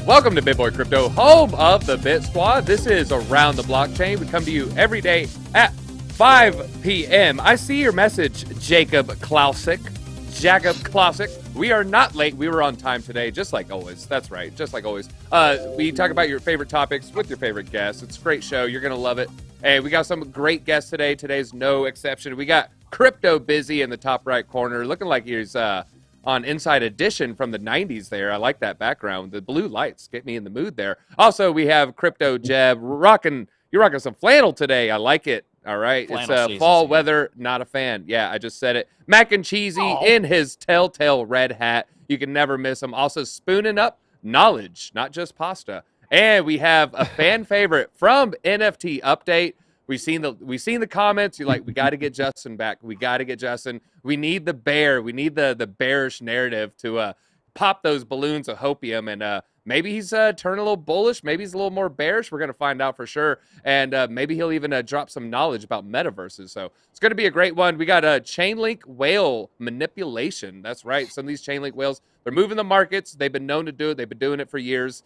Welcome to BitBoy Crypto, home of the BitSquad. This is Around the Blockchain. We come to you every day at 5 p.m. I see your message, Jacob Clausic. We are not late. We were on time today, just like always. That's right, just like always. We talk about your favorite topics with your favorite guests. It's a great show. You're going to love it. Hey, we got some great guests today. Today's no exception. We got CryptoBusy in the top right corner, looking like he's on Inside Edition from the 90s there. I like that background. The blue lights get me in the mood there. Also, we have CryptoJebb you're rocking some flannel today. I like it. All right. Flannel it's fall weather. Not a fan. Yeah, I just said it. MacNCheeasy in his telltale red hat. You can never miss him. Also spooning up knowledge, not just pasta. And we have a fan favorite from NFT Update. We've seen the comments. You're like, we got to get Justin back. We got to get Justin. We need the bear. We need the bearish narrative to pop those balloons of hopium. And maybe he's turning a little bullish. Maybe he's a little more bearish. We're going to find out for sure. And maybe he'll even drop some knowledge about metaverses. So it's going to be a great one. We got a Chainlink whale manipulation. That's right. Some of these Chainlink whales, they're moving the markets. They've been known to do it. They've been doing it for years.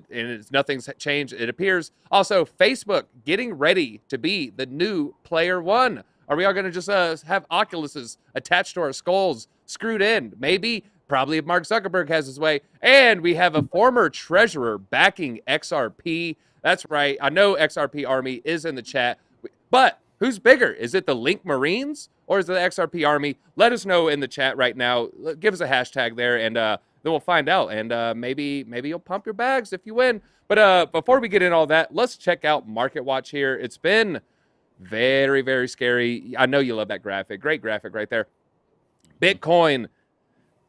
And nothing's changed, it appears. Also, Facebook getting ready to be the new player one. Are we all going to just have Oculuses attached to our skulls, screwed in? Maybe, probably if Mark Zuckerberg has his way. And we have a former treasurer backing XRP. That's right. I know XRP Army is in the chat. But who's bigger? Is it the Link Marines or is it the XRP Army? Let us know in the chat right now. Give us a hashtag there and then we'll find out, and maybe you'll pump your bags if you win. But before we get in all that, let's check out Market Watch here. It's been very, very scary. I know you love that graphic. Great graphic right there. Bitcoin,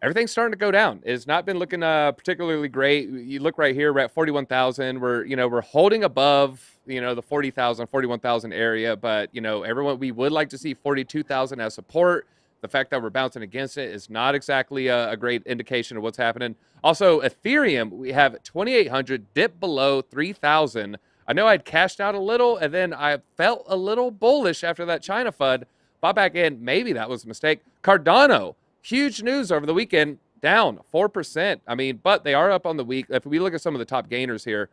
everything's starting to go down. It's not been looking particularly great. You look right here, we're at 41,000. We're holding above, the 40,000, 41,000 area, but everyone, we would like to see 42,000 as support. The fact that we're bouncing against it is not exactly a great indication of what's happening. Also, Ethereum, we have 2,800, dipped below 3,000. I know I'd cashed out a little, and then I felt a little bullish after that China FUD. Bought back in. Maybe that was a mistake. Cardano, huge news over the weekend, down 4%. I mean, but they are up on the week. If we look at some of the top gainers here,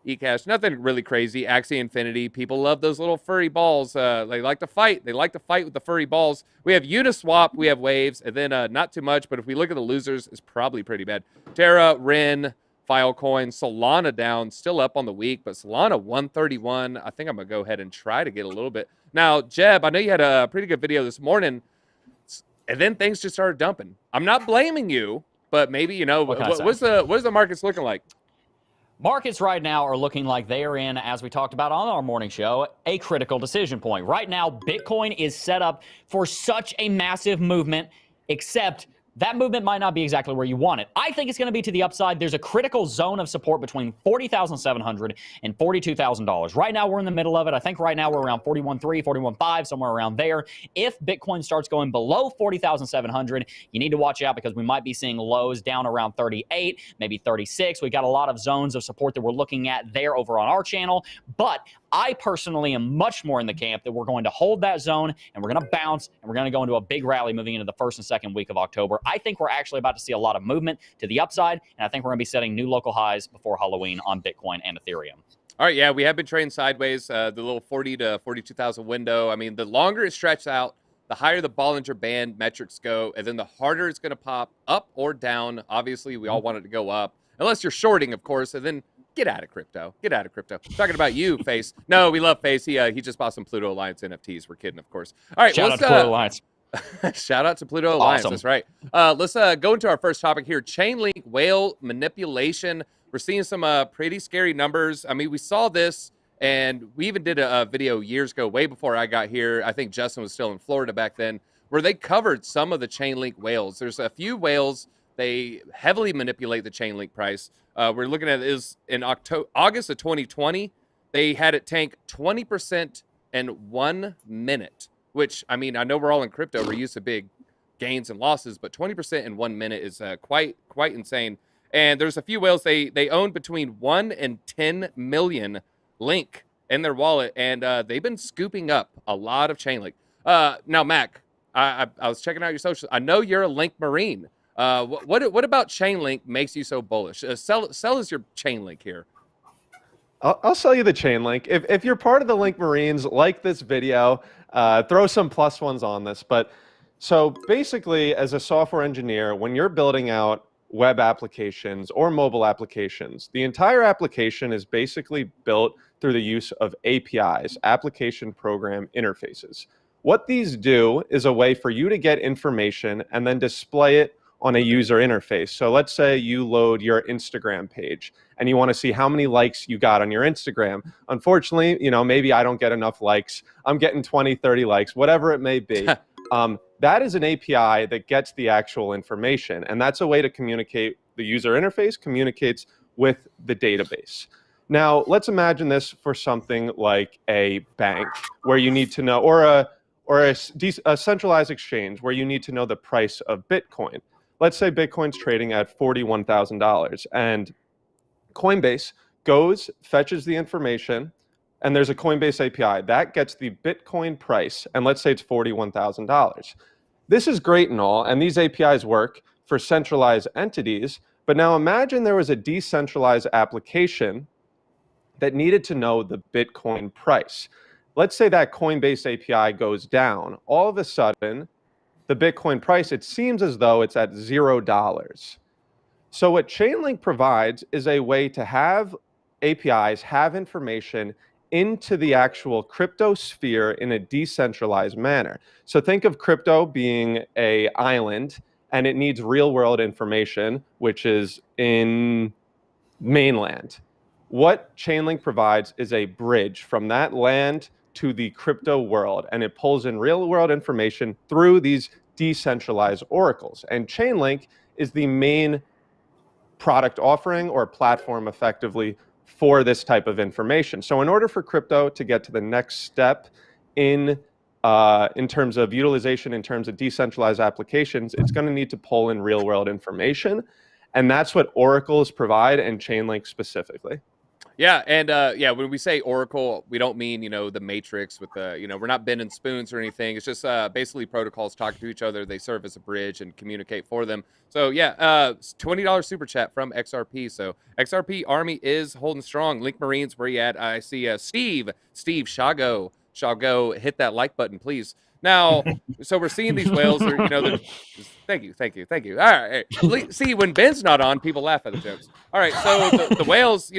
eCash, nothing really crazy. Axie Infinity, people love those little furry balls. They like to fight. They like to fight with the furry balls. We have Uniswap, we have Waves, and then not too much, but if we look at the losers, it's probably pretty bad. Terra, Ren, Filecoin, Solana down, still up on the week, but Solana 131. I think I'm going to go ahead and try to get a little bit. Now, Jebb, I know you had a pretty good video this morning, and then things just started dumping. I'm not blaming you, but maybe, what's the markets looking like? Markets right now are looking like they are in, as we talked about on our morning show, a critical decision point. Right now, Bitcoin is set up for such a massive movement, except that movement might not be exactly where you want it. I think it's going to be to the upside. There's a critical zone of support between $40,700 and $42,000. Right now, we're in the middle of it. I think right now we're around 41.3, 41.5, somewhere around there. If Bitcoin starts going below 40,700, you need to watch out because we might be seeing lows down around 38, maybe 36. We got a lot of zones of support that we're looking at there over on our channel. But I personally am much more in the camp that we're going to hold that zone and we're going to bounce and we're going to go into a big rally moving into the first and second week of October. I think we're actually about to see a lot of movement to the upside, and I think we're going to be setting new local highs before Halloween on Bitcoin and Ethereum. All right, yeah, we have been trading sideways, the little 40 to 42,000 window. I mean, the longer it stretches out, the higher the Bollinger Band metrics go, and then the harder it's going to pop up or down. Obviously, we all want it to go up, unless you're shorting, of course, and then get out of crypto. Get out of crypto. Talking about you, Face. No, we love Face. He just bought some Pluto Alliance NFTs. We're kidding, of course. All right, shout out to Pluto Alliance. Shout out to Pluto Alliance. That's right. Let's go into our first topic here. Chainlink whale manipulation. We're seeing some pretty scary numbers. I mean, we saw this, and we even did a video years ago, way before I got here. I think Justin was still in Florida back then, where they covered some of the Chainlink whales. There's a few whales. They heavily manipulate the Chainlink price. We're looking at is in August of 2020, they had it tank 20% in 1 minute, which, I mean, I know we're all in crypto. We're used to big gains and losses, but 20% in 1 minute is quite insane. And there's a few whales, they own between 1 and 10 million Link in their wallet, and they've been scooping up a lot of Chainlink. Now, Mac, I was checking out your socials. I know you're a Link Marine. What about Chainlink makes you so bullish? Sell us your Chainlink here. I'll sell you the Chainlink. If you're part of the Link Marines, like this video, throw some plus ones on this. But so basically, as a software engineer, when you're building out web applications or mobile applications, the entire application is basically built through the use of APIs, application program interfaces. What these do is a way for you to get information and then display it on a user interface. So let's say you load your Instagram page and you want to see how many likes you got on your Instagram. Unfortunately, maybe I don't get enough likes. I'm getting 20, 30 likes, whatever it may be. That is an API that gets the actual information. And that's a way to communicate. The user interface communicates with the database. Now, let's imagine this for something like a bank where you need to know, or a centralized exchange where you need to know the price of Bitcoin. Let's say Bitcoin's trading at $41,000 and Coinbase goes, fetches the information, and there's a Coinbase API that gets the Bitcoin price, and let's say it's $41,000. This is great and all, and these APIs work for centralized entities, but now imagine there was a decentralized application that needed to know the Bitcoin price. Let's say that Coinbase API goes down. All of a sudden, the Bitcoin price, it seems as though it's at $0. So what Chainlink provides is a way to have APIs, have information into the actual crypto sphere in a decentralized manner. So think of crypto being an island, and it needs real-world information, which is in mainland. What Chainlink provides is a bridge from that land to the crypto world, and it pulls in real-world information through these decentralized oracles. And Chainlink is the main product offering or platform effectively for this type of information. So in order for crypto to get to the next step in terms of utilization, in terms of decentralized applications, it's going to need to pull in real-world information. And that's what oracles provide, and Chainlink specifically. Yeah, and when we say Oracle, we don't mean, the Matrix with the, we're not bending spoons or anything. It's just basically protocols talking to each other. They serve as a bridge and communicate for them. So yeah, $20 super chat from XRP. So XRP Army is holding strong. Link Marines, where you at? I see Steve Shago, hit that like button, please. Now, so we're seeing these whales. Thank you. All right. See, when Ben's not on, people laugh at the jokes. All right, so the whales,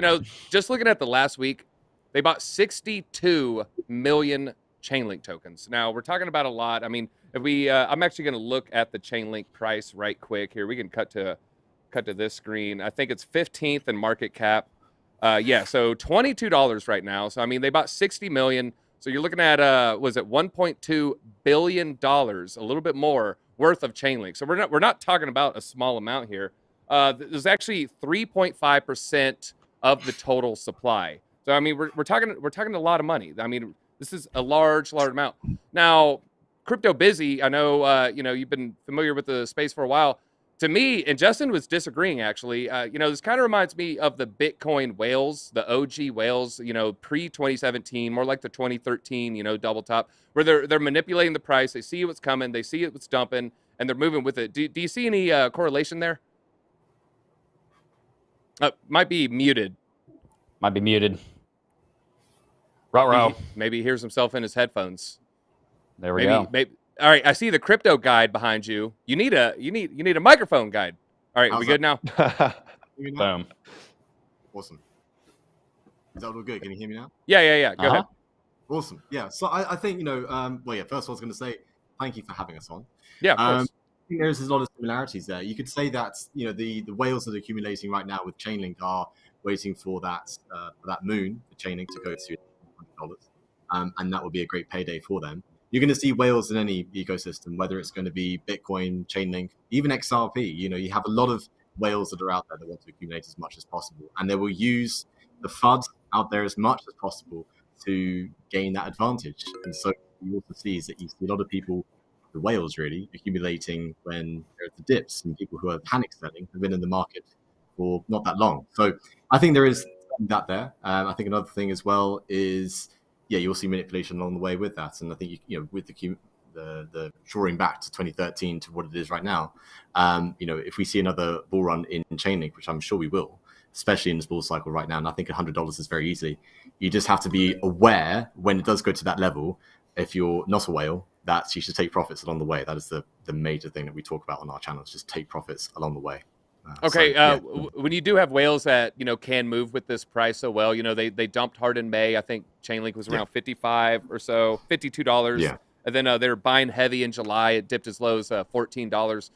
just looking at the last week, they bought 62 million Chainlink tokens. Now, we're talking about a lot. I mean, if we, I'm actually going to look at the Chainlink price right quick here. We can cut to this screen. I think it's 15th in market cap. So $22 right now. So I mean, they bought 60 million. So you're looking at was it $1.2 billion, a little bit more worth of Chainlink. So we're not talking about a small amount here. There's actually 3.5% of the total supply. So I mean, we're talking a lot of money. I mean, this is a large amount. Now, CryptoBusy, I know you've been familiar with the space for a while. To me, and Justin was disagreeing actually, this kind of reminds me of the Bitcoin whales, the OG whales, pre-2017, more like the 2013, double top, where they're manipulating the price. They see what's coming, they see what's dumping, and they're moving with it. Do you see any correlation there? Might be muted. Ruh-roh. Maybe he hears himself in his headphones. There we go. Maybe. All right, I see the crypto guide behind you. You need a microphone guide. All right, we good now? Boom. Awesome. Is that all good? Can you hear me now? Yeah. Go ahead. Awesome. Yeah. So I think first of all, I was going to say thank you for having us on. Yeah, of course. I think there's a lot of similarities there. You could say that the whales that are accumulating right now with Chainlink are waiting for that moon for Chainlink to go to $100, and that will be a great payday for them. You're going to see whales in any ecosystem, whether it's going to be Bitcoin, Chainlink, even XRP. You have a lot of whales that are out there that want to accumulate as much as possible, and they will use the FUD out there as much as possible to gain that advantage. And so you also see is that you see a lot of people, the whales really, accumulating when there's the dips, and people who are panic selling have been in the market for not that long. So I think there is that there. I think another thing as well is, you'll see manipulation along the way with that. And I think with the drawing back to 2013 to what it is right now. If we see another bull run in Chainlink, which I'm sure we will, especially in this bull cycle right now, and I think $100 is very easy. You just have to be aware when it does go to that level, if you're not a whale, that you should take profits along the way. That is the major thing that we talk about on our channel, is just take profits along the way. When you do have whales that can move with this price so well, they dumped hard in May. I think Chainlink was around 55 or so, $52. Yeah. And then they're buying heavy in July. It dipped as low as $14.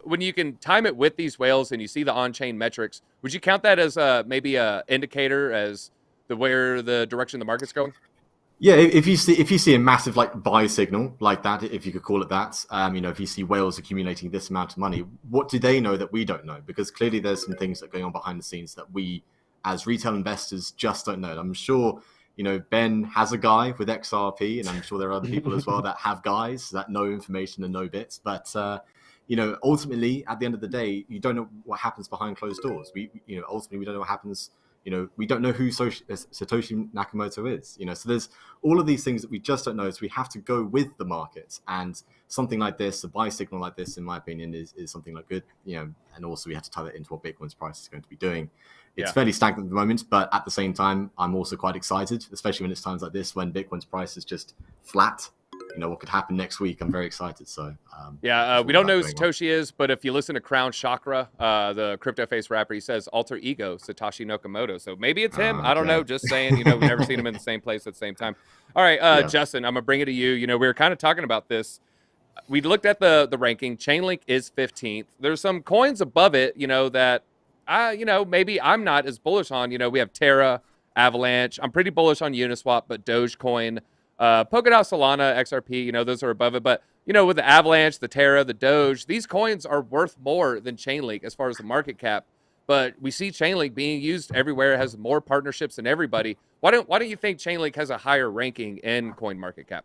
When you can time it with these whales and you see the on-chain metrics, would you count that as maybe a indicator as where the direction the market's going? Yeah, if you see a massive buy signal like that, if you could call it that, if you see whales accumulating this amount of money, what do they know that we don't know? Because clearly there's some things that are going on behind the scenes that we, as retail investors, just don't know. I'm sure Ben has a guy with XRP, and I'm sure there are other people as well that have guys that know information and know bits. But ultimately, at the end of the day, you don't know what happens behind closed doors. Ultimately, we don't know what happens. We don't know who Satoshi Nakamoto is. So there's all of these things that we just don't know. So we have to go with the market. And something like this, a buy signal like this, in my opinion, is something like good. And also we have to tie that into what Bitcoin's price is going to be doing. It's fairly stagnant at the moment, but at the same time, I'm also quite excited, especially when it's times like this, when Bitcoin's price is just flat. What could happen next week. I'm very excited. So we don't know who Satoshi is, but if you listen to Crown Chakra, the crypto face rapper, he says alter ego Satoshi Nakamoto. So maybe it's him. I don't know. Just saying. We've never seen him in the same place at the same time. All right, Justin, I'm gonna bring it to you. We were kind of talking about this. We looked at the ranking. Chainlink is 15th. There's some coins above it. That maybe I'm not as bullish on. We have Terra, Avalanche. I'm pretty bullish on Uniswap, but Dogecoin. Polkadot, Solana, XRP, those are above it. But, with the Avalanche, the Terra, the Doge, these coins are worth more than Chainlink as far as the market cap. But we see Chainlink being used everywhere. It has more partnerships than everybody. Why don't you think Chainlink has a higher ranking in coin market cap?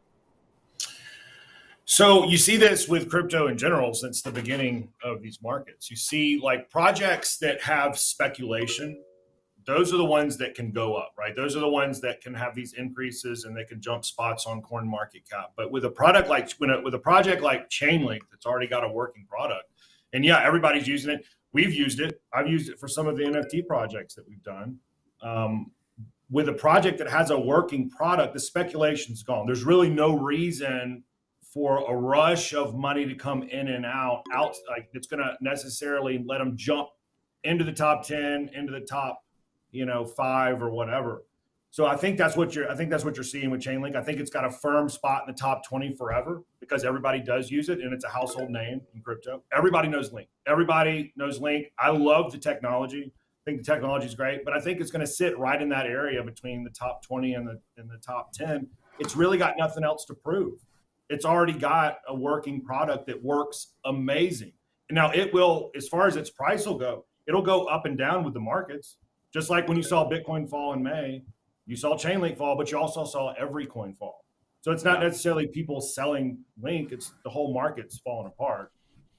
So you see this with crypto in general since the beginning of these markets. You see projects that have speculation. Those are the ones that can go up, right? Those are the ones that can have these increases and they can jump spots on coin market cap. But with a product with a project like Chainlink that's already got a working product, and everybody's using it. We've used it. I've used it for some of the NFT projects that we've done. With a project that has a working product, the speculation's gone. There's really no reason for a rush of money to come in and out it's going to necessarily let them jump into the top 10, into the top 5 or whatever. So I think that's what you're seeing with Chainlink. I think it's got a firm spot in the top 20 forever because everybody does use it and it's a household name in crypto. Everybody knows Link. I love the technology. I think the technology is great, but I think it's going to sit right in that area between the top 20 and the top 10. It's really got nothing else to prove. It's already got a working product that works amazing. And now it will, as far as its price will go, it'll go up and down with the markets. Just like when you saw Bitcoin fall in May, you saw Chainlink fall, but you also saw every coin fall. So it's not necessarily people selling Link, it's the whole market's falling apart.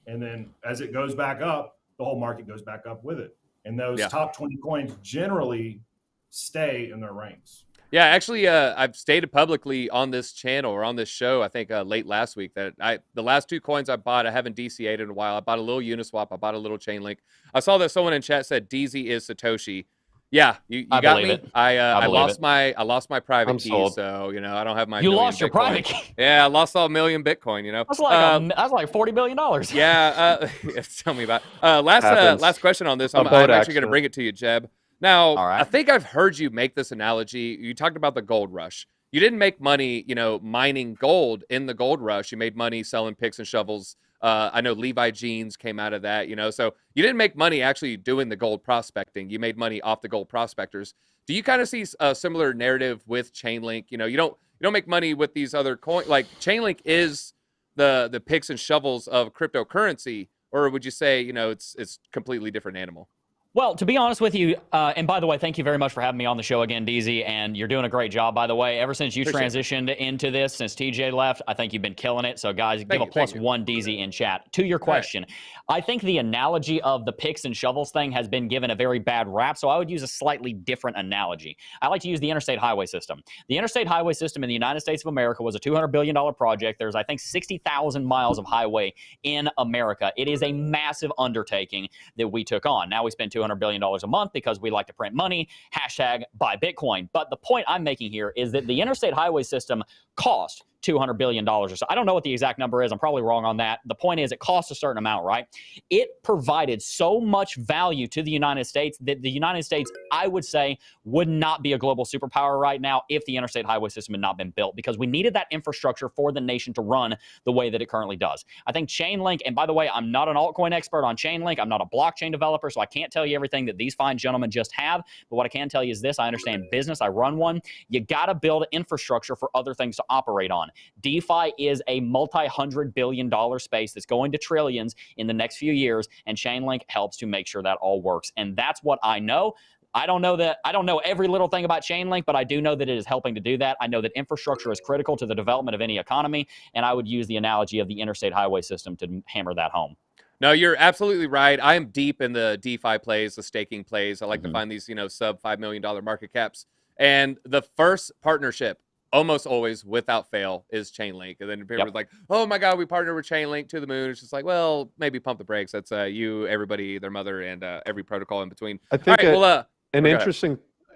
And then as it goes back up, the whole market goes back up with it. And those top 20 coins generally stay in their ranks. Yeah, actually, I've stated publicly on this channel or on this show, I think late last week, that the last 2 coins I bought, I haven't DCA'd in a while. I bought a little Uniswap. I bought a little Chainlink. I saw that someone in chat said DZ is Satoshi. Yeah, you got me. I lost my private key, sold. So I don't have my. You lost your Bitcoin. Private key. Yeah, I lost all $1 million Bitcoin. That's like $40 billion. Yeah, tell me about. Last question on this. I'm actually going to bring it to you, Jebb. Now, I think I've heard you make this analogy. You talked about the gold rush. You didn't make money, mining gold in the gold rush. You made money selling picks and shovels. I know Levi Jeans came out of that, so you didn't make money actually doing the gold prospecting. You made money off the gold prospectors. Do you kind of see a similar narrative with Chainlink? You don't make money with these other coins. Like Chainlink is the picks and shovels of cryptocurrency, or would you say, it's completely different animal? Well, to be honest with you, and by the way, thank you very much for having me on the show again, DZ, and you're doing a great job, by the way. Ever since you transitioned into this, since TJ left, I think you've been killing it. So, guys, give a +1 DZ in chat. To your question, I think the analogy of the picks and shovels thing has been given a very bad rap, so I would use a slightly different analogy. I like to use the interstate highway system. The interstate highway system in the United States of America was a $200 billion project. There's, I think, 60,000 miles of highway in America. It is a massive undertaking that we took on. Now we spend $200 billion a month because we like to print money, hashtag buy Bitcoin. But the point I'm making here is that the interstate highway system cost $200 billion or so. I don't know what the exact number is. I'm probably wrong on that. The point is it costs a certain amount, right? It provided so much value to the United States that the United States, I would say, would not be a global superpower right now if the interstate highway system had not been built, because we needed that infrastructure for the nation to run the way that it currently does. I think Chainlink, and by the way, I'm not an altcoin expert on Chainlink. I'm not a blockchain developer, so I can't tell you everything that these fine gentlemen just have. But what I can tell you is this: I understand business. I run one. You got to build infrastructure for other things to operate on. DeFi is a multi-$100 billion space that's going to trillions in the next few years, and Chainlink helps to make sure that all works. And that's what I know. I don't know every little thing about Chainlink, but I do know that it is helping to do that. I know that infrastructure is critical to the development of any economy, and I would use the analogy of the interstate highway system to hammer that home. No, you're absolutely right. I am deep in the DeFi plays, the staking plays. I like to find these, sub $5 million market caps. And the first partnership, almost always, without fail, is Chainlink. And then people are like, oh my God, we partnered with Chainlink to the moon. It's just like, well, maybe pump the brakes. That's you, everybody, their mother, and every protocol in between. I think an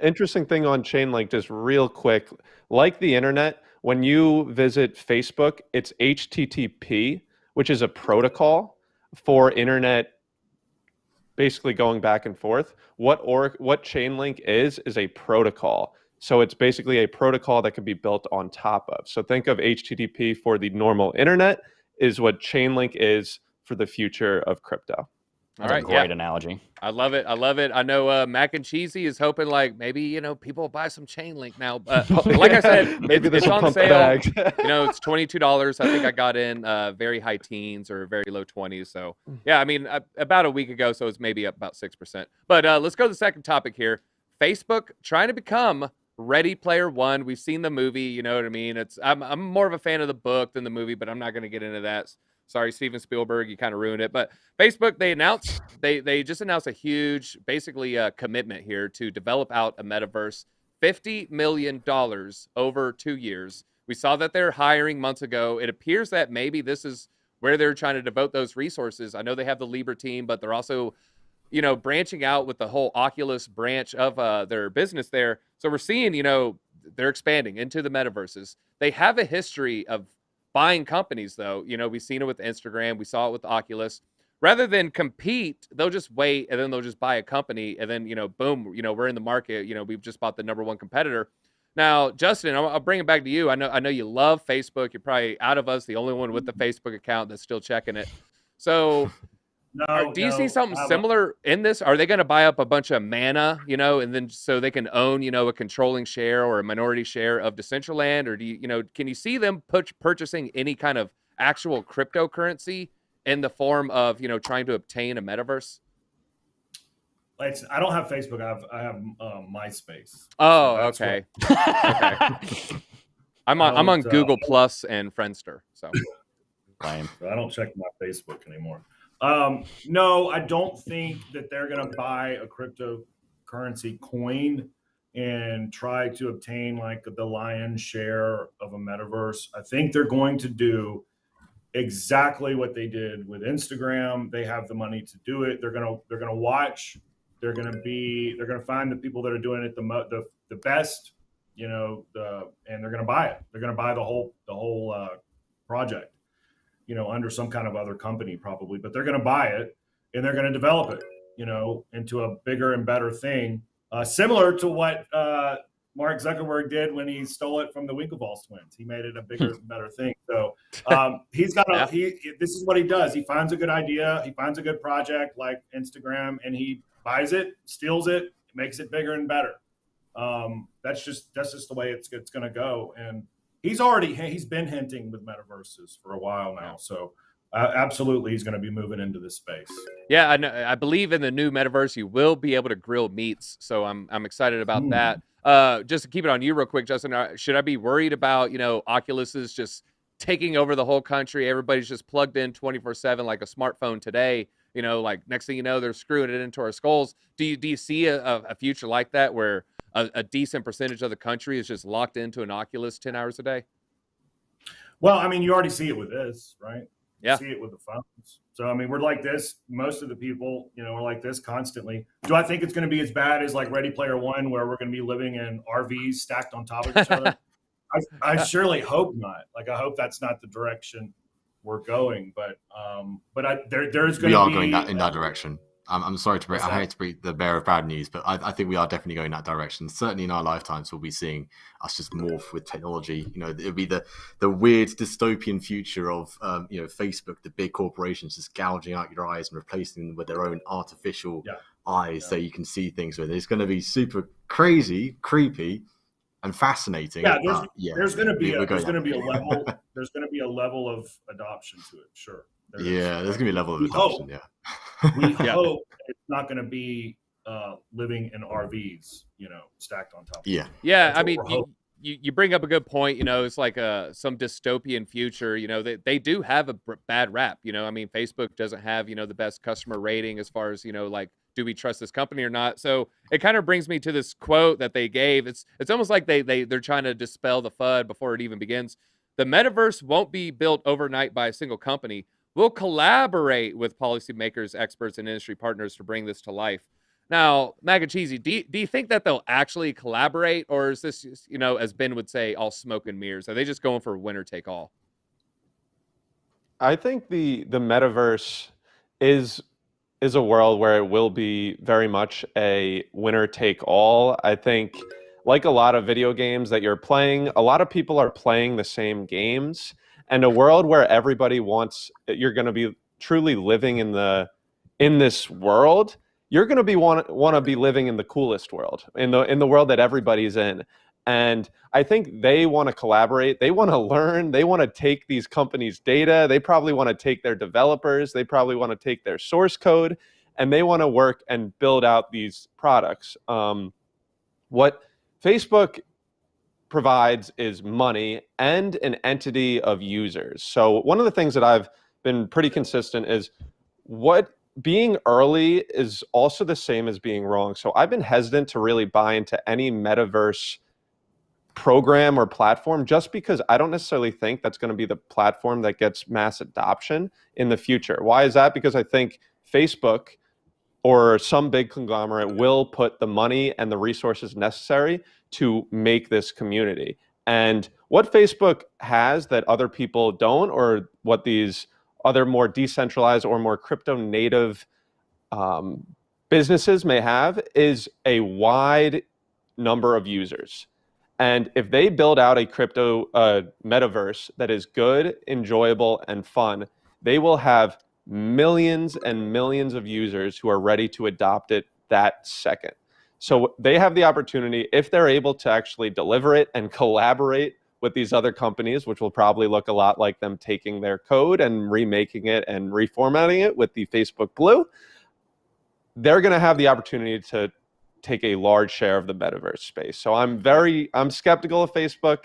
interesting thing on Chainlink, just real quick, like the internet, when you visit Facebook, it's HTTP, which is a protocol for internet basically going back and forth. What Chainlink is a protocol. So it's basically a protocol that can be built on top of. So think of HTTP for the normal internet is what Chainlink is for the future of crypto. That's a great analogy. I love it. I love it. I know MacNCheeasy is hoping maybe, people will buy some Chainlink now. Like I said, it's on sale. It's $22. I think I got in very high teens or very low 20s. So yeah, I mean, about a week ago. So it's maybe up about 6%. But let's go to the second topic here. Facebook trying to become Ready Player One. We've seen the movie, you know what I mean? I'm more of a fan of the book than the movie, but I'm not going to get into that. Sorry, Steven Spielberg, you kind of ruined it. But Facebook, they just announced a huge, basically commitment here to develop out a metaverse, $50 million over 2 years. We saw that they're hiring months ago. It appears that maybe this is where they're trying to devote those resources. I know they have the Libra team, but they're also, branching out with the whole Oculus branch of their business there. So we're seeing, they're expanding into the metaverses. They have a history of buying companies, though. We've seen it with Instagram. We saw it with Oculus. Rather than compete, they'll just wait, and then they'll just buy a company, and then, boom, we're in the market. We've just bought the #1 competitor. Now, Justin, I'll bring it back to you. I know you love Facebook. You're probably, out of us, the only one with the Facebook account that's still checking it. So do you see something similar in this? Are they going to buy up a bunch of mana, and then so they can own, a controlling share or a minority share of Decentraland? Or can you see them purchasing any kind of actual cryptocurrency in the form of, trying to obtain a metaverse? I don't have Facebook. I have MySpace. Oh, so okay. Okay. I'm on Google Plus and Friendster. So I don't check my Facebook anymore. No, I don't think that they're going to buy a cryptocurrency coin and try to obtain the lion's share of a metaverse. I think they're going to do exactly what they did with Instagram. They have the money to do it. They're going to watch. They're going to find the people that are doing it the best, and they're going to buy it. They're going to buy the whole project. Under some kind of other company probably, but they're going to buy it and they're going to develop it, into a bigger and better thing, similar to what Mark Zuckerberg did when he stole it from the Winklevoss twins. He made it a bigger, better thing. So he's got this is what he does. He finds a good idea. He finds a good project like Instagram, and he buys it, steals it, makes it bigger and better. That's just the way it's going to go. And he's been hinting with metaverses for a while now. So Absolutely, he's going to be moving into this space. Yeah, I believe in the new metaverse you will be able to grill meats, so I'm excited about that. Just to keep it on you real quick, Justin, should I be worried about, Oculus is just taking over the whole country? Everybody's just plugged in 24/7 like a smartphone today. Like next thing you know, they're screwing it into our skulls. Do you see a future like that where a decent percentage of the country is just locked into an Oculus 10 hours a day? Well, I mean, you already see it with this, right? You Yeah. see it with the phones. So, I mean, we're like this. Most of the people, are like this constantly. Do I think it's going to be as bad as like Ready Player One, where we're going to be living in RVs stacked on top of each other? I surely hope not. Like, I hope that's not the direction we're going. But there's going to be. We are going in that direction. I'm sorry to break. I hate to be the bearer of bad news, but I think we are definitely going that direction. Certainly in our lifetimes, we'll be seeing us just morph with technology. It'll be the weird dystopian future of Facebook, the big corporations just gouging out your eyes and replacing them with their own artificial eyes, so you can see things with it. It's going to be super crazy, creepy, and fascinating. There's going to be a level. There's going to be a level of adoption to it. Sure. There's going to be a level of adoption. We hope it's not going to be living in RVs, stacked on top. Yeah. I mean, you bring up a good point. It's like some dystopian future. They do have a bad rap. I mean, Facebook doesn't have the best customer rating as far as like, do we trust this company or not? So it kind of brings me to this quote that they gave. It's almost like they're trying to dispel the FUD before it even begins. The metaverse won't be built overnight by a single company. We'll collaborate with policymakers, experts, and industry partners to bring this to life. Now, MacNCheeasy, do you think that they'll actually collaborate, or is this, as Ben would say, all smoke and mirrors? Are they just going for winner take all? I think the metaverse is a world where it will be very much a winner take all. I think, like a lot of video games that you're playing, a lot of people are playing the same games. And a world where everybody you're going to be truly living in this world, you're going to be want to be living in the coolest world, in the world that everybody's in. And I think they want to collaborate. They want to learn. They want to take these companies' data. They probably want to take their developers. They probably want to take their source code, and they want to work and build out these products. What Facebook provides is money and an entity of users. So one of the things that I've been pretty consistent is being early is also the same as being wrong. So I've been hesitant to really buy into any metaverse program or platform, just because I don't necessarily think that's going to be the platform that gets mass adoption in the future. Why is that? Because I think Facebook or some big conglomerate will put the money and the resources necessary to make this community. And what Facebook has that other people don't, or what these other more decentralized or more crypto native businesses may have, is a wide number of users. And if they build out a crypto metaverse that is good, enjoyable, and fun, they will have millions and millions of users who are ready to adopt it that second. So they have the opportunity, if they're able to actually deliver it and collaborate with these other companies, which will probably look a lot like them taking their code and remaking it and reformatting it with the Facebook Blue, they're going to have the opportunity to take a large share of the metaverse space. So I'm skeptical of Facebook.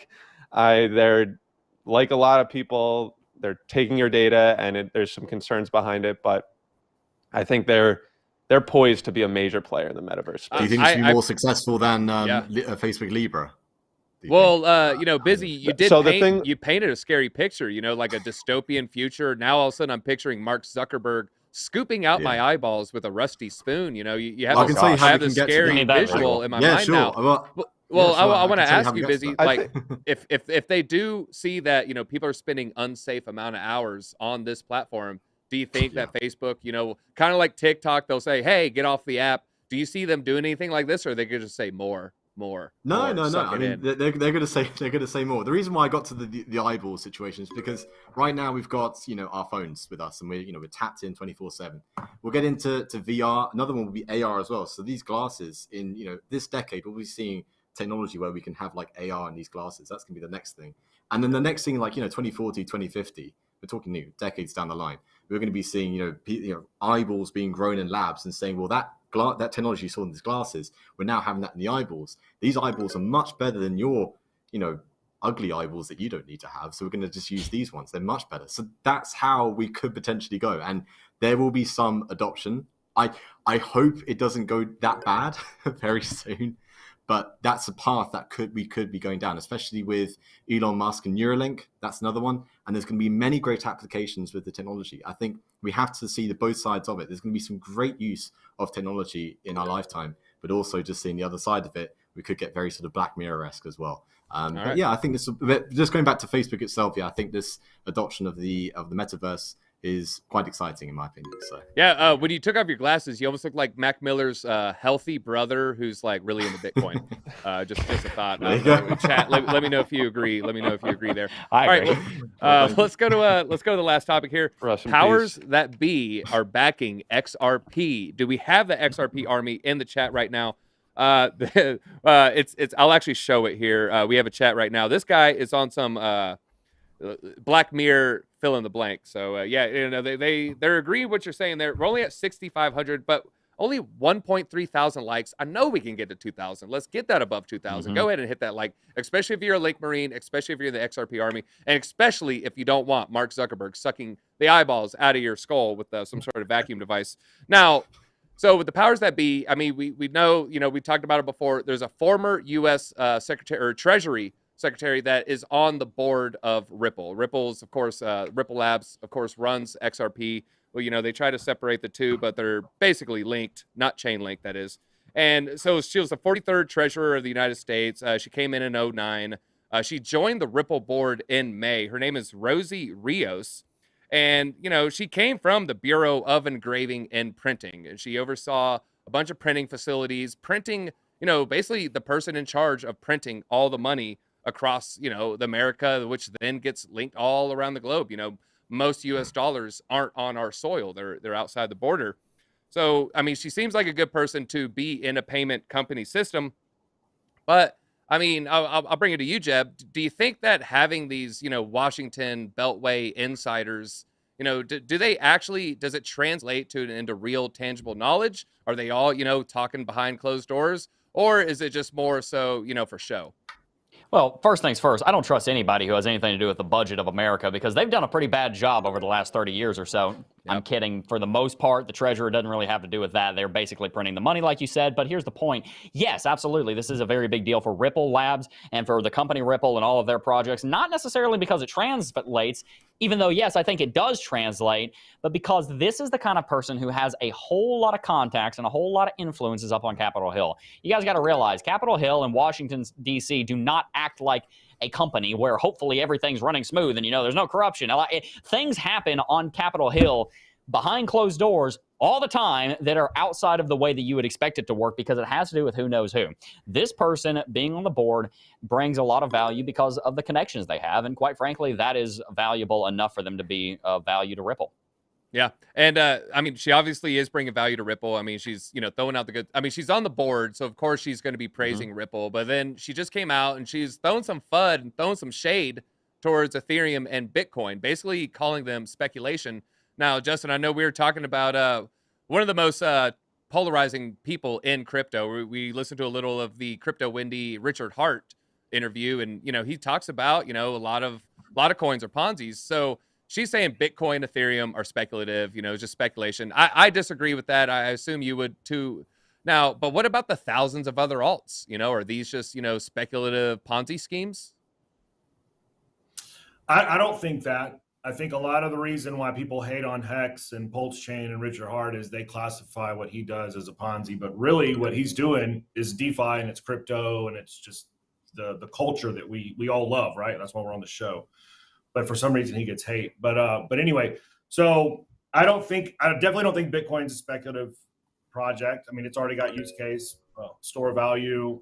They're, like a lot of people, they're taking your data, and there's some concerns behind it, but I think they're poised to be a major player in the metaverse space. Do you think it should be more successful than Facebook Libra? Well, Busy, you painted a scary picture, like a dystopian future. Now all of a sudden I'm picturing Mark Zuckerberg scooping out my eyeballs with a rusty spoon. You have this scary visual in my mind now. I want to ask you, Busy, like, if they do see that, people are spending unsafe amount of hours on this platform, do you think that Facebook, kind of like TikTok, they'll say, hey, get off the app? Do you see them doing anything like this, or they could just say more? No. I mean, they're going to say more. The reason why I got to the eyeball situation is because right now we've got our phones with us, and we're tapped in 24/7. We'll get into VR. Another one will be AR as well. So these glasses in this decade, we'll be seeing technology where we can have like AR in these glasses. That's going to be the next thing. And then the next thing, like 2040, 2050, we're talking decades down the line, we're going to be seeing, eyeballs being grown in labs and saying, well, that technology you saw in these glasses, we're now having that in the eyeballs. These eyeballs are much better than your, ugly eyeballs that you don't need to have. So we're going to just use these ones. They're much better. So that's how we could potentially go. And there will be some adoption. I hope it doesn't go that bad very soon. But that's a path that we could be going down, especially with Elon Musk and Neuralink. That's another one. And there's going to be many great applications with the technology. I think we have to see both sides of it. There's going to be some great use of technology in our lifetime, but also just seeing the other side of it, we could get very sort of Black Mirror-esque as well. But yeah, I think this, just going back to Facebook itself, I think this adoption of the Metaverse is quite exciting in my opinion. So yeah, when you took off your glasses, you almost look like Mac Miller's healthy brother who's like really into Bitcoin. Just a thought. Chat. Let me know if you agree. Let me know if you agree there. I agree. All right, let's go to the last topic here. Rest in Powers peace. that be are backing XRP. Do we have the XRP army in the chat right now? It's I'll actually show it here. We have a chat right now. This guy is on some Black Mirror fill in the blank. So yeah, they're agreeing with what you're saying there. We're only at 6,500, but only 1.3 thousand likes. I know we can get to 2,000. Let's get that above 2,000. Go ahead and hit that like, especially if you're a Lake Marine, especially if you're in the XRP army, and especially if you don't want Mark Zuckerberg sucking the eyeballs out of your skull with some sort of vacuum device. Now, so with the powers that be, I mean, we know, we talked about it before. There's a former U.S. Secretary or Treasury Secretary that is on the board of Ripple. Ripple's, of course, Ripple Labs, of course, runs XRP. Well, they try to separate the two, but they're basically linked, not Chainlink, that is. And so she was the 43rd Treasurer of the United States. She came in 2009. She joined the Ripple board in May. Her name is Rosie Rios. And, she came from the Bureau of Engraving and Printing. And she oversaw a bunch of printing facilities, printing, basically the person in charge of printing all the money across, the America, which then gets linked all around the globe. Most U.S. dollars aren't on our soil. They're outside the border. So, I mean, she seems like a good person to be in a payment company system. But, I mean, I'll bring it to you, Jebb. Do you think that having these, Washington Beltway insiders, do they actually, does it translate into real tangible knowledge? Are they all, talking behind closed doors? Or is it just more so, for show? Well, first things first, I don't trust anybody who has anything to do with the budget of America because they've done a pretty bad job over the last 30 years or so. Yep. I'm kidding. For the most part, the treasurer doesn't really have to do with that. They're basically printing the money, like you said. But here's the point. Yes, absolutely. This is a very big deal for Ripple Labs and for the company Ripple and all of their projects. Not necessarily because it translates, even though, yes, I think it does translate, but because this is the kind of person who has a whole lot of contacts and a whole lot of influences up on Capitol Hill. You guys got to realize Capitol Hill and Washington, D.C. do not act like a company where hopefully everything's running smooth and, there's no corruption. Things happen on Capitol Hill behind closed doors all the time that are outside of the way that you would expect it to work because it has to do with who knows who. This person being on the board brings a lot of value because of the connections they have. And quite frankly, that is valuable enough for them to be of value to Ripple. Yeah. And I mean, she obviously is bringing value to Ripple. I mean, she's, throwing out the good. I mean, she's on the board. So, of course, she's going to be praising Ripple. But then she just came out and she's throwing some FUD and throwing some shade towards Ethereum and Bitcoin, basically calling them speculation. Now, Justin, I know we were talking about one of the most polarizing people in crypto. We listened to a little of the Crypto Windy Richard Hart interview. And, he talks about, a lot of coins are Ponzi's. So, she's saying Bitcoin, Ethereum are speculative, just speculation. I disagree with that. I assume you would too. Now, but what about the thousands of other alts? Are these just, speculative Ponzi schemes? I don't think that. I think a lot of the reason why people hate on Hex and Pulse Chain and Richard Hart is they classify what he does as a Ponzi. But really what he's doing is DeFi and it's crypto and it's just the culture that we all love, right? That's why we're on the show. But for some reason he gets hate. But anyway, so I definitely don't think Bitcoin's a speculative project. I mean, it's already got use case, store value,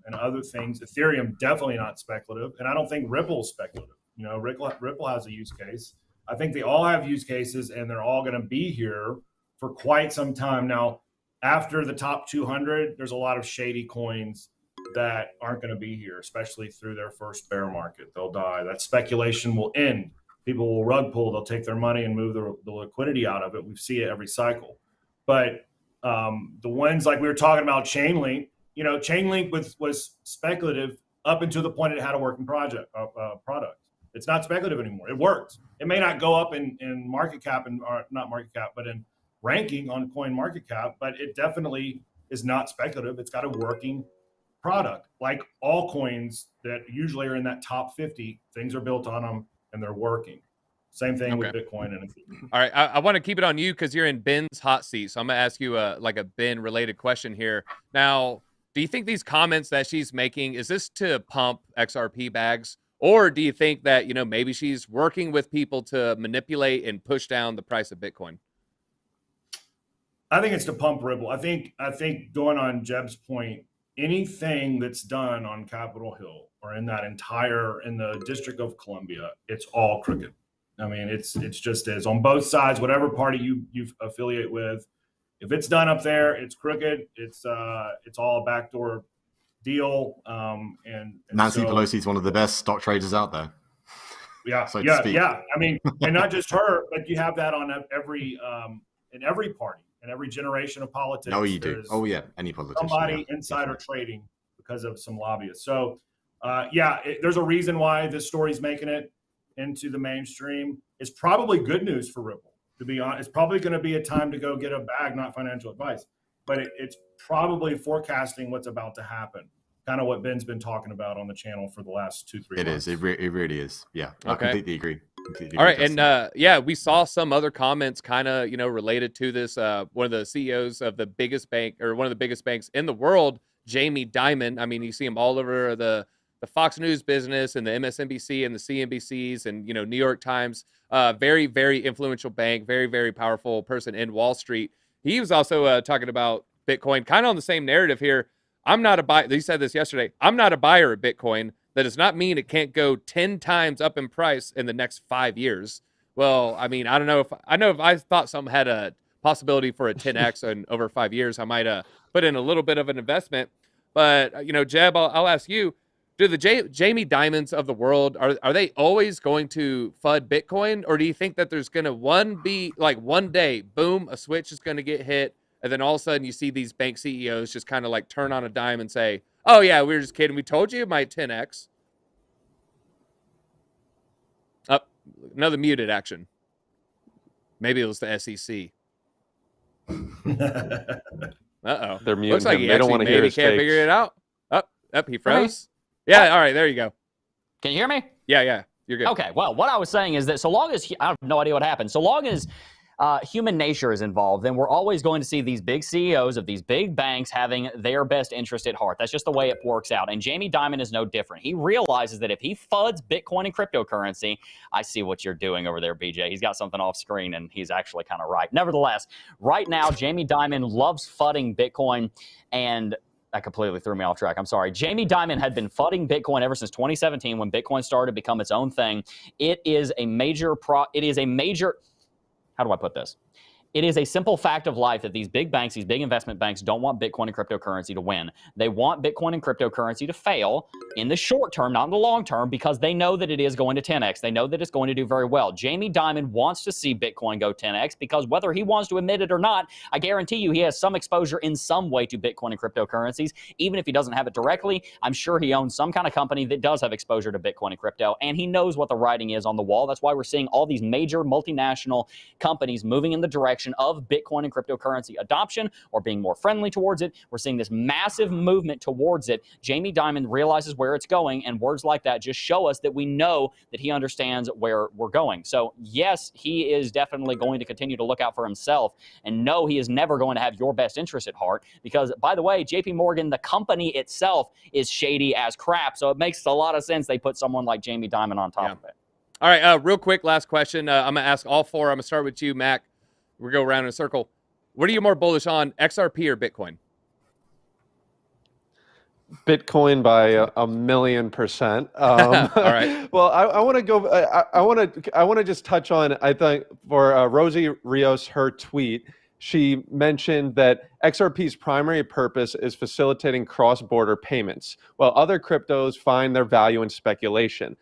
and other things. Ethereum definitely not speculative, and I don't think Ripple's speculative. Ripple has a use case. I think they all have use cases, and they're all going to be here for quite some time. Now, after the top 200, there's a lot of shady coins that aren't going to be here, especially through their first bear market. They'll die. That speculation will end people will rug pull. They'll take their money and move the liquidity out of it. We see it every cycle. But the ones like we were talking about, Chainlink, Chainlink was speculative up until the point it had a working product. It's not speculative anymore. It works. It may not go up in market cap or not market cap, but in ranking on coin market cap, but it definitely is not speculative. It's got a working product. Like all coins that usually are in that top 50, things are built on them and they're working. Same thing with Bitcoin and Ethereum. All right, I want to keep it on you because you're in Ben's hot seat. So I'm going to ask you a Ben related question here. Now, do you think these comments that she's making, is this to pump XRP bags? Or do you think that, maybe she's working with people to manipulate and push down the price of Bitcoin? I think it's to pump Ripple. I think going on Jebb's point, anything that's done on Capitol Hill or in the District of Columbia, it's all crooked. I mean, it's just is on both sides, whatever party you affiliate with. If it's done up there, it's crooked. It's all a backdoor deal. And Nancy Pelosi is one of the best stock traders out there. Yeah, so yeah. I mean, and not just her, but you have that on every in every party and every generation of politics. No, you do. Oh yeah, any politician. Somebody insider trading because of some lobbyists. So there's a reason why this story's making it into the mainstream. It's probably good news for Ripple, to be honest. It's probably going to be a time to go get a bag, not financial advice, but it's probably forecasting what's about to happen. Kind of what Ben's been talking about on the channel for the last 2-3 months. It is. It really is. Yeah, I completely agree. All right, and we saw some other comments kind of related to this. One of the CEOs of the biggest bank, or one of the biggest banks in the world, Jamie Dimon. I mean, you see him all over the Fox News business and the MSNBC and the CNBCs and New York Times. Very, very influential bank, very, very powerful person in Wall Street. He was also talking about Bitcoin, kind of on the same narrative here. I'm not a buyer. He said this yesterday. I'm not a buyer of Bitcoin. That does not mean it can't go 10 times up in price in the next 5 years. Well, I mean, I know if I thought something had a possibility for a 10x in over 5 years, I might put in a little bit of an investment. But Jebb, I'll ask you. Do the Jamie Dimons of the world, are they always going to FUD Bitcoin? Or do you think that there's going to one day, boom, a switch is going to get hit, and then all of a sudden you see these bank CEOs just kind of like turn on a dime and say, oh yeah, we were just kidding. We told you it might 10x. Another muted action. Maybe it was the SEC. Uh-oh. They're muting Looks like him. They don't want to hear his can't takes. figure it out. Up, he froze. Yeah, all right, there you go. Can you hear me? Yeah, you're good. Okay, well, what I was saying is that so long as, I have no idea what happened, so long as human nature is involved, then we're always going to see these big CEOs of these big banks having their best interest at heart. That's just the way it works out. And Jamie Dimon is no different. He realizes that if he FUDs Bitcoin and cryptocurrency, I see what you're doing over there, BJ. He's got something off screen, and he's actually kind of right. Nevertheless, right now, Jamie Dimon loves FUDing Bitcoin, and that completely threw me off track. I'm sorry. Jamie Dimon had been FUDing Bitcoin ever since 2017 when Bitcoin started to become its own thing. It is a major how do I put this? It is a simple fact of life that these big banks, these big investment banks, don't want Bitcoin and cryptocurrency to win. They want Bitcoin and cryptocurrency to fail in the short term, not in the long term, because they know that it is going to 10x. They know that it's going to do very well. Jamie Dimon wants to see Bitcoin go 10x because whether he wants to admit it or not, I guarantee you he has some exposure in some way to Bitcoin and cryptocurrencies. Even if he doesn't have it directly, I'm sure he owns some kind of company that does have exposure to Bitcoin and crypto, and he knows what the writing is on the wall. That's why we're seeing all these major multinational companies moving in the direction of Bitcoin and cryptocurrency adoption or being more friendly towards it. We're seeing this massive movement towards it. Jamie Dimon realizes where it's going, and words like that just show us that we know that he understands where we're going. So yes, he is definitely going to continue to look out for himself, and no, he is never going to have your best interest at heart because, by the way, JP Morgan, the company itself, is shady as crap. So it makes a lot of sense they put someone like Jamie Dimon on top of it. All right, real quick, last question. I'm going to ask all four. I'm going to start with you, Mac. We'll go around in a circle. What are you more bullish on, XRP or Bitcoin? Bitcoin by a million %. All right. Well, I want to go. I want to just touch on. I think for Rosie Rios, her tweet, she mentioned that XRP's primary purpose is facilitating cross-border payments, while other cryptos find their value in speculation.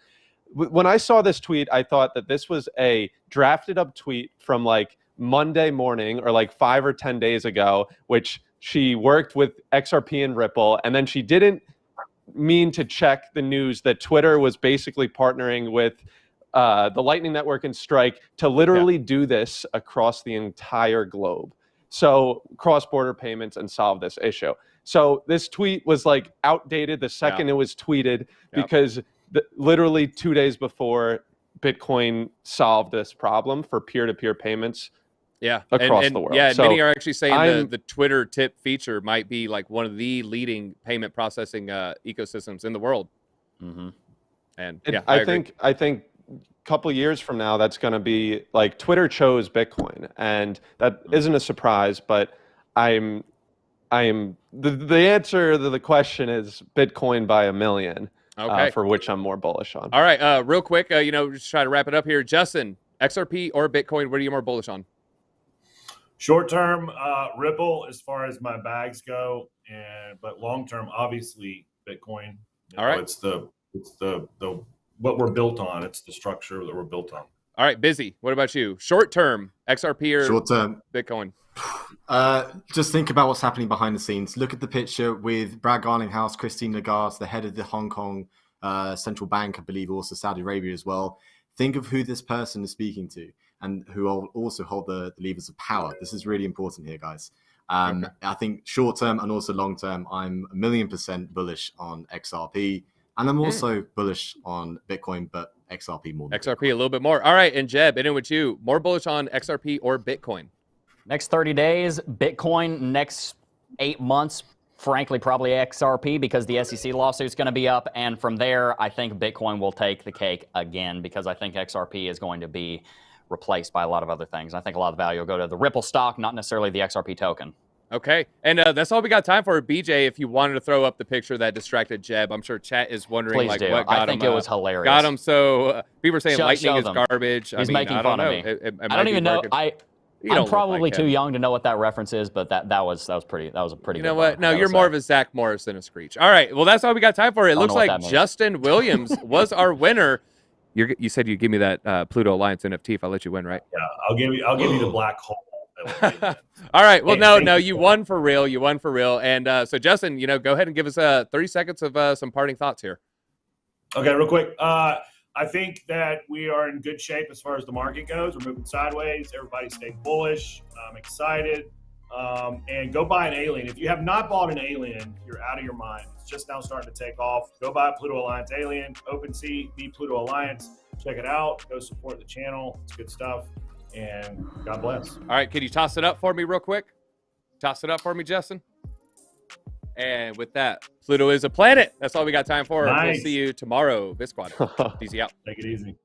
when I saw this tweet, I thought that this was a drafted up tweet from like Monday morning or like 5 or 10 days ago, which she worked with XRP and Ripple, and then she didn't mean to check the news that Twitter was basically partnering with the Lightning Network and Strike to literally do this across the entire globe. So cross-border payments and solve this issue. So this tweet was like outdated the second it was tweeted because literally 2 days before Bitcoin solved this problem for peer-to-peer payments across the world. Yeah, and so many are actually saying the Twitter tip feature might be like one of the leading payment processing ecosystems in the world. Mm-hmm. And I think a couple years from now, that's going to be like Twitter chose Bitcoin, and that isn't a surprise. But the answer to the question is Bitcoin by a million. For which I'm more bullish on. All right, real quick, just try to wrap it up here. Justin, XRP or Bitcoin? What are you more bullish on? Short term, Ripple as far as my bags go, but long term, obviously Bitcoin. All right, it's the what we're built on. It's the structure that we're built on. All right, Busy. What about you? Short term, XRP or short term Bitcoin? Just think about what's happening behind the scenes. Look at the picture with Brad Garlinghouse, Christine Lagarde, the head of the Hong Kong central bank, I believe, also Saudi Arabia as well. Think of who this person is speaking to and who also hold the levers of power. This is really important here, guys. I think short term and also long term, I'm 1,000,000% bullish on XRP. And I'm also bullish on Bitcoin, but XRP more. XRP a little bit more. All right, and Jebb, in with you. More bullish on XRP or Bitcoin? Next 30 days, Bitcoin. Next 8 months, frankly, probably XRP because the SEC lawsuit is going to be up. And from there, I think Bitcoin will take the cake again because I think XRP is going to be replaced by a lot of other things. I think a lot of the value will go to the Ripple stock, not necessarily the XRP token. Okay, and that's all we got time for. BJ, if you wanted to throw up the picture that distracted Jebb, I'm sure chat is wondering Please what do. got him. I think it was hilarious. Got him. So people are saying lightning is them. garbage. He's making fun of me. I don't even know. I'm probably too young to know what that reference is, but that was a pretty. You know what? No, you're more of a Zach Morris than a Screech. All right. Well, that's all we got time for. It looks like Justin Williams was our winner. You said you'd give me that Pluto Alliance NFT if I let you win, right? Yeah, I'll give you the black hole. All right. Well, no, you won for real. You won for real. And so, Justin, go ahead and give us 30 seconds of some parting thoughts here. Okay, real quick. I think that we are in good shape as far as the market goes. We're moving sideways. Everybody stay bullish. I'm excited. And go buy an alien. If you have not bought an alien, you're out of your mind. It's just now starting to take off. Go buy a Pluto Alliance alien. OpenSea, the Pluto Alliance. Check it out. Go support the channel. It's good stuff. And God bless. All right, can you toss it up for me real quick? Toss it up for me, Justin. And with that, Pluto is a planet. That's all we got time for. Nice. We'll see you tomorrow, BitSquad. Easy out. Take it easy.